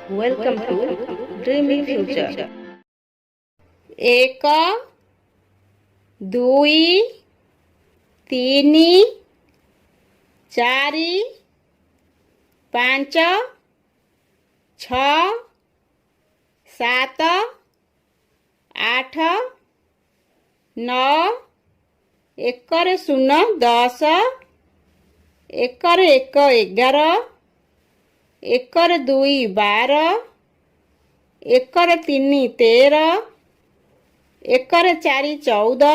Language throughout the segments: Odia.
Welcome to Dreamy Future. ଏକ, ଦୁଇ, ତିନି, ଚାରି, ପାଞ୍ଚ, ଛଅ, ସାତ, ଆଠ, ନଅ, ଏକରେ ଶୂନ 10, ଏକରେ 1 11, ଏକରେ 2 12, ଏକରେ 3 13, ଏକରେ 4 14,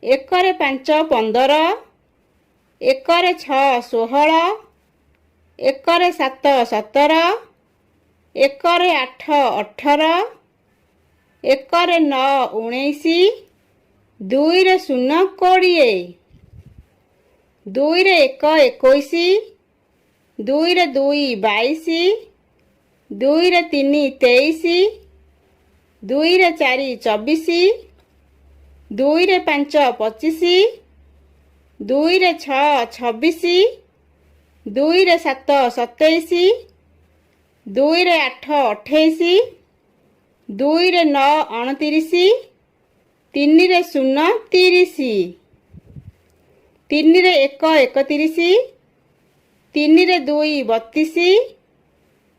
ଏକରେ 5 15, ଏକରେ 6 16, ଏକରେ 7 17, ଏକରେ 8 18, ଏକରେ 9 19, ଦୁଇରେ 0 20, ଦୁଇରେ 1 21, ଦୁଇରେ 2 22, ଦୁଇରେ 3 23, ଦୁଇରେ 4 24, ଦୁଇରେ 5 25, ଦୁଇରେ 6 26, ଦୁଇରେ 7 27, ଦୁଇରେ 8 28, ଦୁଇରେ 9 29, ତିନିରେ 0 30, ତିନିରେ 1 31, ତିନିରେ 2 32,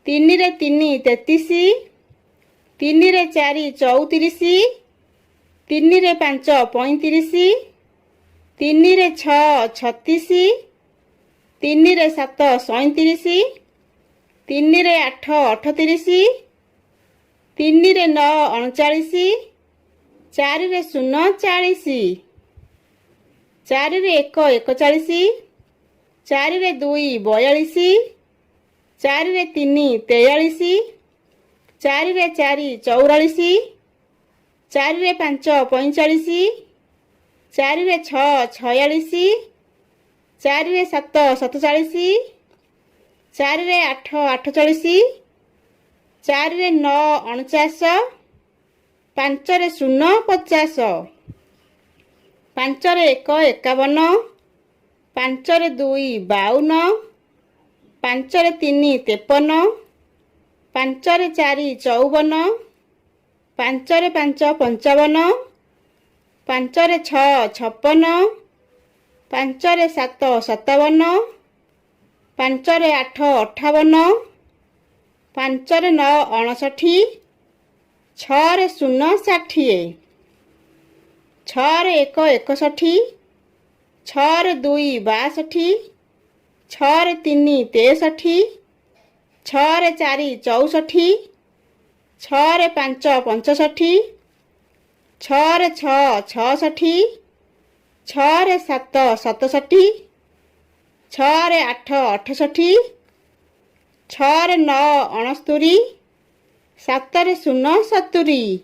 ତିନିରେ 3 33, ତିନିରେ 4 34, ତିନିରେ 5 35, ତିନିରେ 6 36, ତିନିରେ 7 37, ତିନିରେ 8 38, ତିନିରେ 9 39, ଚାରିରେ 0 40, ଚାରିରେ 1 41, ଚାରିରେ 2 42, ଚାରିରେ 3 43, ଚାରିରେ 4 44, ଚାରିରେ 5 45, ଚାରିରେ 6 46, ଚାରିରେ 7 47, ଚାରିରେ 8 48, ଚାରିରେ 9 49, ପାଞ୍ଚରେ 0 50, ପାଞ୍ଚରେ 1 51, ପାଞ୍ଚରେ 2 52, ପାଞ୍ଚରେ 3 53, ପାଞ୍ଚରେ 4 54, ପାଞ୍ଚରେ 5 55, ପାଞ୍ଚରେ 6 56, ପାଞ୍ଚରେ 7 57, ପାଞ୍ଚରେ 8 58, ପାଞ୍ଚରେ 9 59, ଛଅରେ 0 60, ଛଅରେ 1 61, ଛଅରେ 2 62, ଛଅରେ 3 63, ଛଅରେ 4 64, ଛଅରେ 5 65, ଛଅରେ 6 66, ଛଅରେ 7 67, ଛଅରେ 8 68, ଛଅରେ 9 69, ସାତରେ 0 70,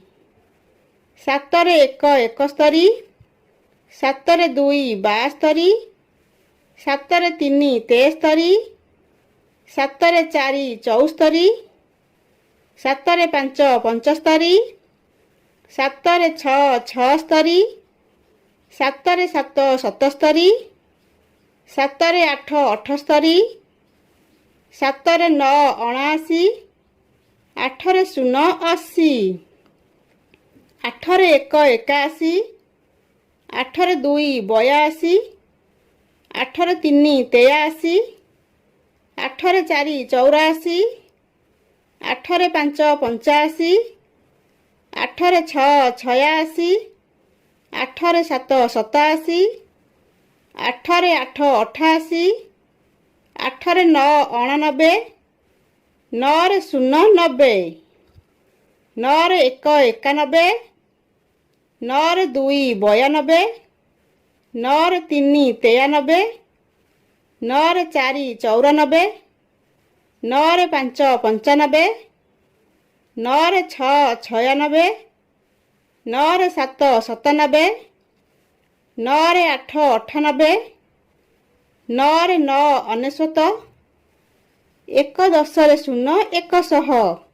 ସାତରେ 1 71, ସାତରେ 2 72, ସାତରେ 3 73, ସାତରେ 4 74, ସାତରେ 5 75, ସାତରେ 6 76, ସାତରେ 7 77, ସାତରେ 8 78, ସାତରେ 9 79, ଆଠରେ 0 80, ଆଠରେ 1 81, ଆଠରେ 2 82, ଆଠରେ 3 83, ଆଠରେ 4 84, ଆଠରେ 5 85, ଆଠରେ 6 86, ଆଠରେ 7 87, ଆଠରେ 8 88, ଆଠରେ 9 89, ନଅରେ 0 90, ନଅରେ 1 91, ନଅରେ 2 92, ନଅରେ 3 93, ନଅରେ 4 94, ନଅରେ 5 95, ନଅରେ 6 96, ନଅରେ 7 97, ନଅରେ 8 98, ନଅରେ 9 99, ଏକ 10ରେ 0 100।